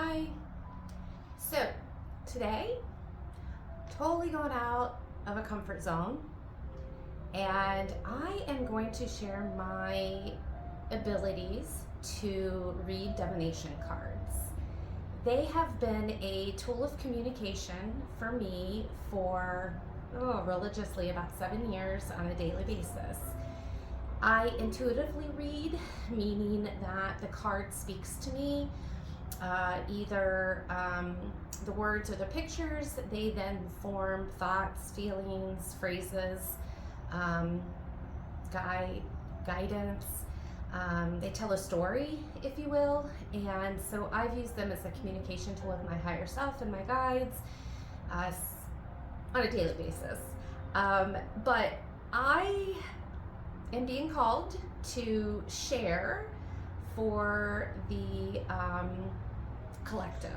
Hi. So today, totally going out of a comfort zone, and I am going to share my abilities to read divination cards. They have been a tool of communication for me for religiously about 7 years on a daily basis. I intuitively read, meaning that the card speaks to me, either the words or the pictures. They then form thoughts, feelings, phrases, um, guide, guidance. They tell a story, if you will, and so I've used them as a communication tool with my higher self and my guides uh, on a daily basis. But I am being called to share for the collective.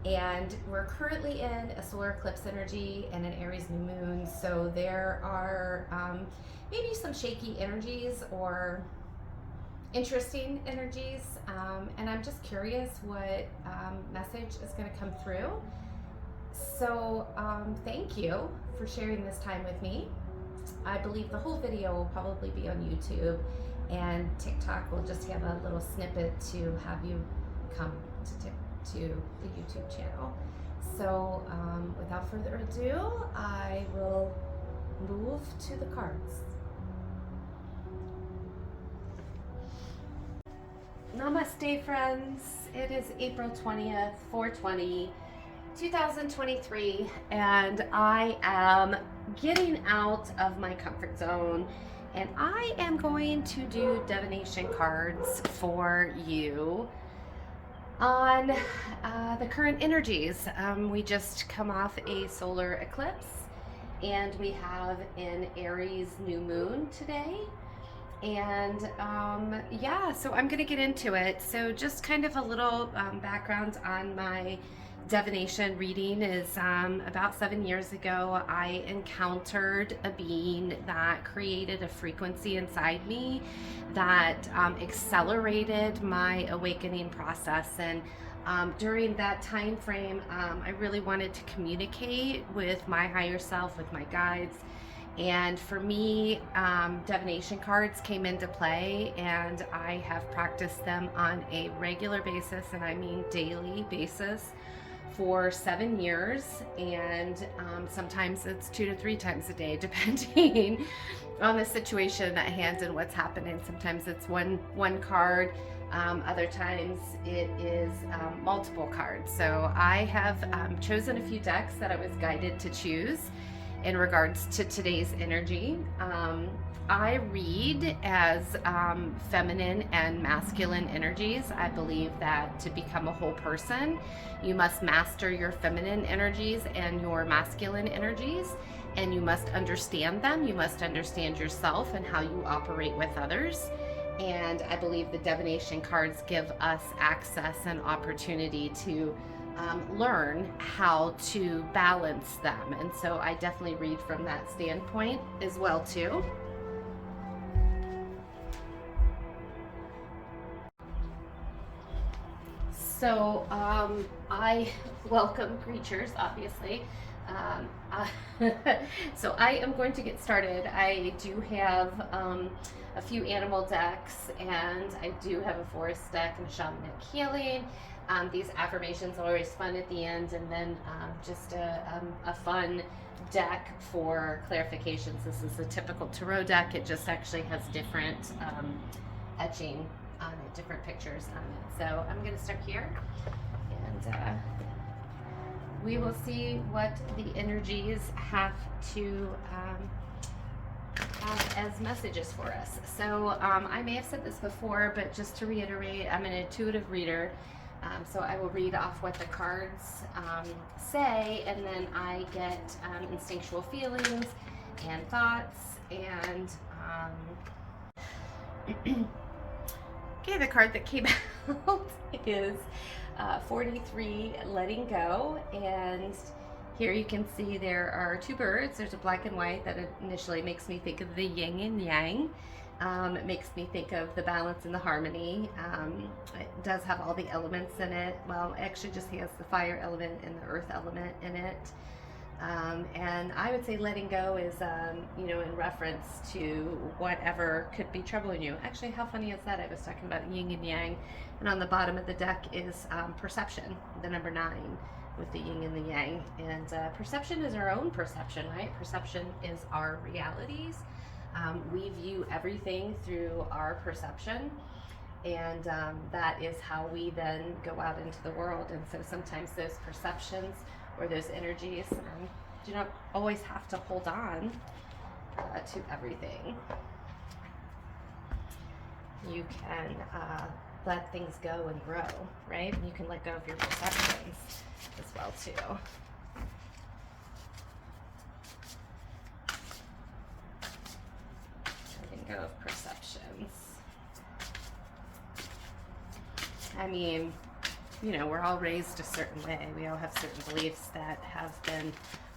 And we're currently in a solar eclipse energy and an Aries new moon, so there are maybe some shaky energies or interesting energies, and I'm just curious what message is going to come through. So thank you for sharing this time with me. I believe the whole video will probably be on YouTube, and TikTok will just have a little snippet to have you come to the YouTube channel. So without further ado, I will move to the cards. Namaste, friends. It is April 20th, 4/20, 2023, and I am getting out of my comfort zone, and I am going to do divination cards for you on the current energies. We just come off a solar eclipse, and we have an Aries new moon today. And yeah, so I'm going to get into it. So just kind of a little background on my divination reading is about 7 years ago, I encountered a being that created a frequency inside me that accelerated my awakening process. And during that time frame, I really wanted to communicate with my higher self, with my guides. And for me, divination cards came into play, and I have practiced them on a regular basis, and I mean daily basis, for 7 years. And sometimes it's 2 to 3 times a day, depending on the situation at hand and what's happening. Sometimes it's one card. Other times it is multiple cards. So I have chosen a few decks that I was guided to choose in regards to today's energy. I read as feminine and masculine energies. I believe that to become a whole person, you must master your feminine energies and your masculine energies, and you must understand them. You must understand yourself and how you operate with others. And I believe the divination cards give us access and opportunity to learn how to balance them. And so I definitely read from that standpoint as well too. So I welcome creatures, obviously. So I am going to get started. I do have a few animal decks, and I do have a forest deck and a shamanic healing. These affirmations are always fun at the end, and then just a fun deck for clarifications. This is a typical tarot deck. It just actually has different etching on it, different pictures on it. So I'm going to start here, and we will see what the energies have to as messages for us. So I may have said this before, but just to reiterate, I'm an intuitive reader. So I will read off what the cards say, and then I get instinctual feelings and thoughts. And okay, the card that came out is 43, letting go. And here you can see there are 2 birds. There's a black and white that initially makes me think of the yin and yang. It makes me think of the balance and the harmony. It does have all the elements in it. Well, it actually just has the fire element and the earth element in it. And I would say letting go is, in reference to whatever could be troubling you. Actually, how funny is that? I was talking about yin and yang, and on the bottom of the deck is perception, the number 9, with the yin and the yang. And perception is our own perception, right? Perception is our realities. We view everything through our perception, and that is how we then go out into the world. And so sometimes those perceptions or those energies do not always have to hold on to everything. You can let things go and grow, right? You can let go of your perceptions as well too. Letting go of perceptions. I mean, we're all raised a certain way. We all have certain beliefs that have been,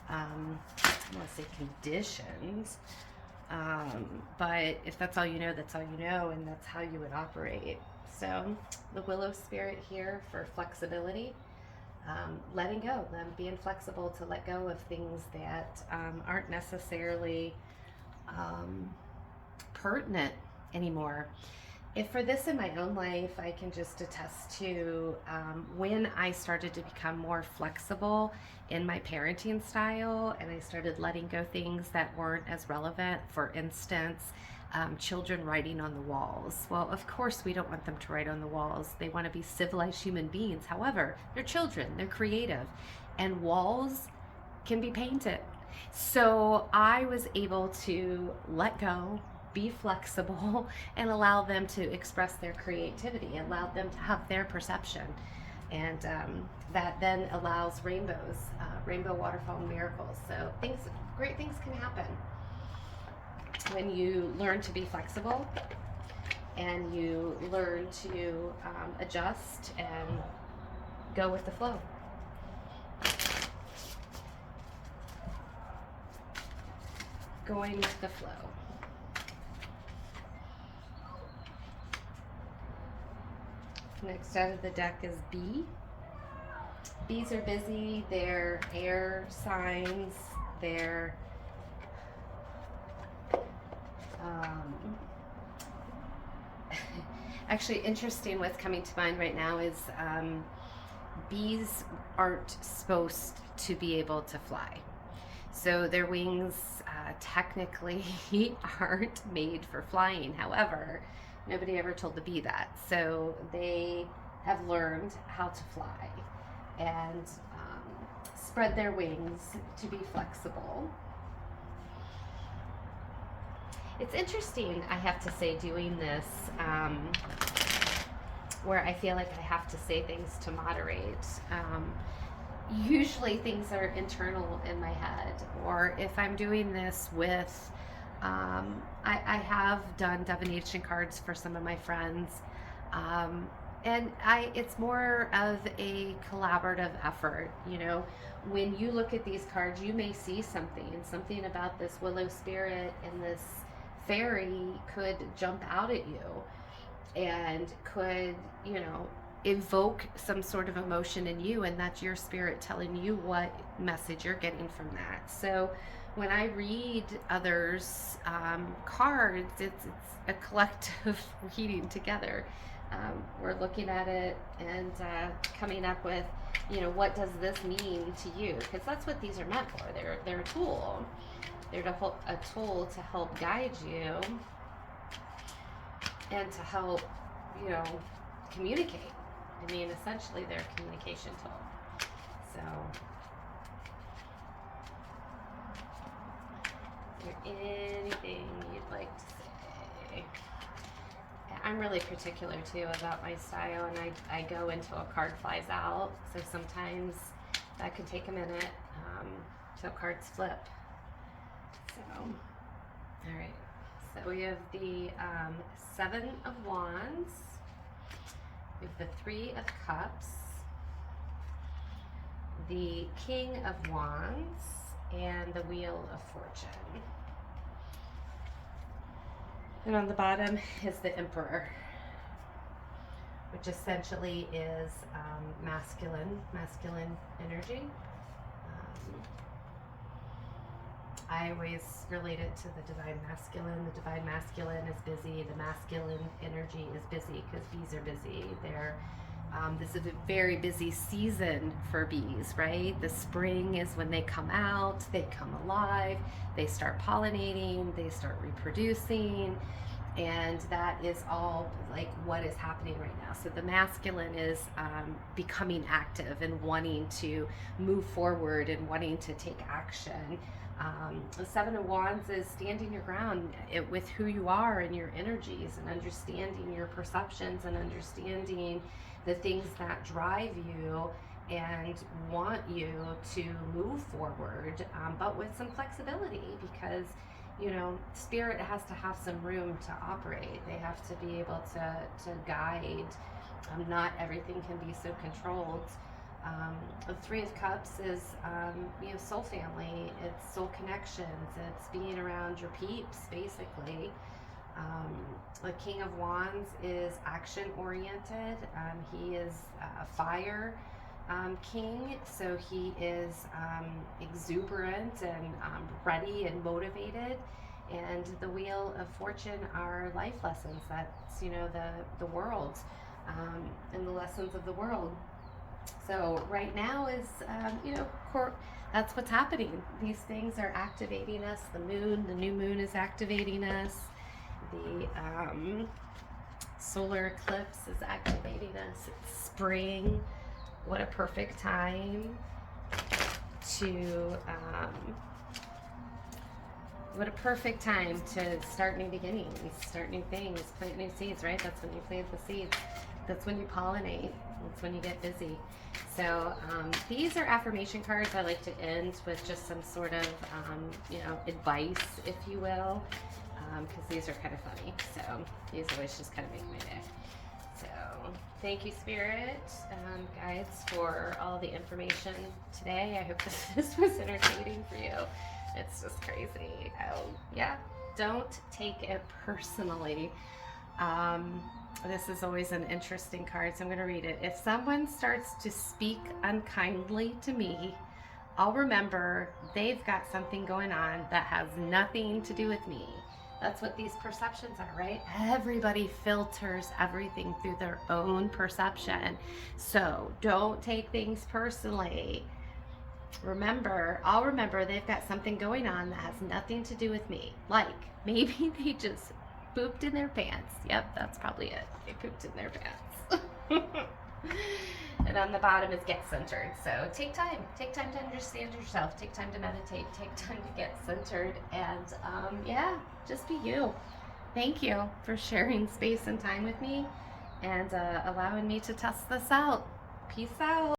I don't want to say conditioned, but if that's all you know, that's all you know, and that's how you would operate. So the willow spirit here for flexibility, letting go, being flexible to let go of things that aren't necessarily pertinent anymore. If for this in my own life, I can just attest to when I started to become more flexible in my parenting style, and I started letting go things that weren't as relevant. For instance, children writing on the walls. Well, of course we don't want them to write on the walls. They want to be civilized human beings. However, they're children, they're creative, and walls can be painted. So I was able to let go, be flexible, and allow them to express their creativity, allow them to have their perception. And that then allows rainbows, rainbow waterfall miracles. So great things can happen when you learn to be flexible and you learn to adjust and go with the flow. Going with the flow. Next out of the deck is bee. Bees are busy. They're air signs. They're actually interesting. What's coming to mind right now is bees aren't supposed to be able to fly. So their wings technically aren't made for flying. However, nobody ever told the bee that. So they have learned how to fly and spread their wings to be flexible. It's interesting, I have to say, doing this where I feel like I have to say things to moderate. Usually things are internal in my head, or if I'm doing this with I have done divination cards for some of my friends, and it's more of a collaborative effort. When you look at these cards, you may see something about this willow spirit and this fairy could jump out at you and could, evoke some sort of emotion in you, and that's your spirit telling you what message you're getting from that. So when I read others' cards, it's a collective reading together. We're looking at it and coming up with, what does this mean to you? Because that's what these are meant for. They're a tool. They're a tool to help guide you and to help, communicate. I mean, essentially, they're a communication tool. So, is there anything you'd like to say? I'm really particular too about my style, and I go until a card flies out. So sometimes that could take a minute till cards flip. So, all right. So we have the 7 of Wands. We have the 3 of Cups, the King of Wands, and the Wheel of Fortune. And on the bottom is the Emperor, which essentially is masculine energy. I always relate it to the divine masculine. The divine masculine is busy. The masculine energy is busy because bees are busy. This is a very busy season for bees, right? The spring is when they come out, they come alive, they start pollinating, they start reproducing, and that is all like what is happening right now. So the masculine is becoming active and wanting to move forward and wanting to take action. The Seven of Wands is standing your ground with who you are and your energies, and understanding your perceptions and understanding the things that drive you and want you to move forward, but with some flexibility, because spirit has to have some room to operate. They have to be able to guide. Not everything can be so controlled. The Three of Cups is soul family. It's soul connections. It's being around your peeps, basically. The King of Wands is action oriented. He is a fire king, so he is exuberant and ready and motivated. And the Wheel of Fortune are life lessons. That's the world, and the lessons of the world. So right now is that's what's happening. These things are activating us. The new moon is activating us. The solar eclipse is activating us. It's spring. What a perfect time to start new beginnings, start new things, plant new seeds, right? That's when you plant the seeds. That's when you pollinate. That's when you get busy. So these are affirmation cards. I like to end with just some sort of advice, if you will, because these are kind of funny. So these always just kind of make my day. So thank you, Spirit, guides, for all the information today. I hope this was entertaining for you. It's just crazy. Yeah, don't take it personally. This is always an interesting card, so I'm going to read it. If someone starts to speak unkindly to me, I'll remember they've got something going on that has nothing to do with me. That's what these perceptions are, right? Everybody filters everything through their own perception. So don't take things personally. I'll remember they've got something going on that has nothing to do with me. Like, maybe they just pooped in their pants. Yep, that's probably it. They pooped in their pants. And on the bottom is get centered. So take time to understand yourself, take time to meditate, take time to get centered, and just be you. Thank you for sharing space and time with me, and allowing me to test this out. Peace out.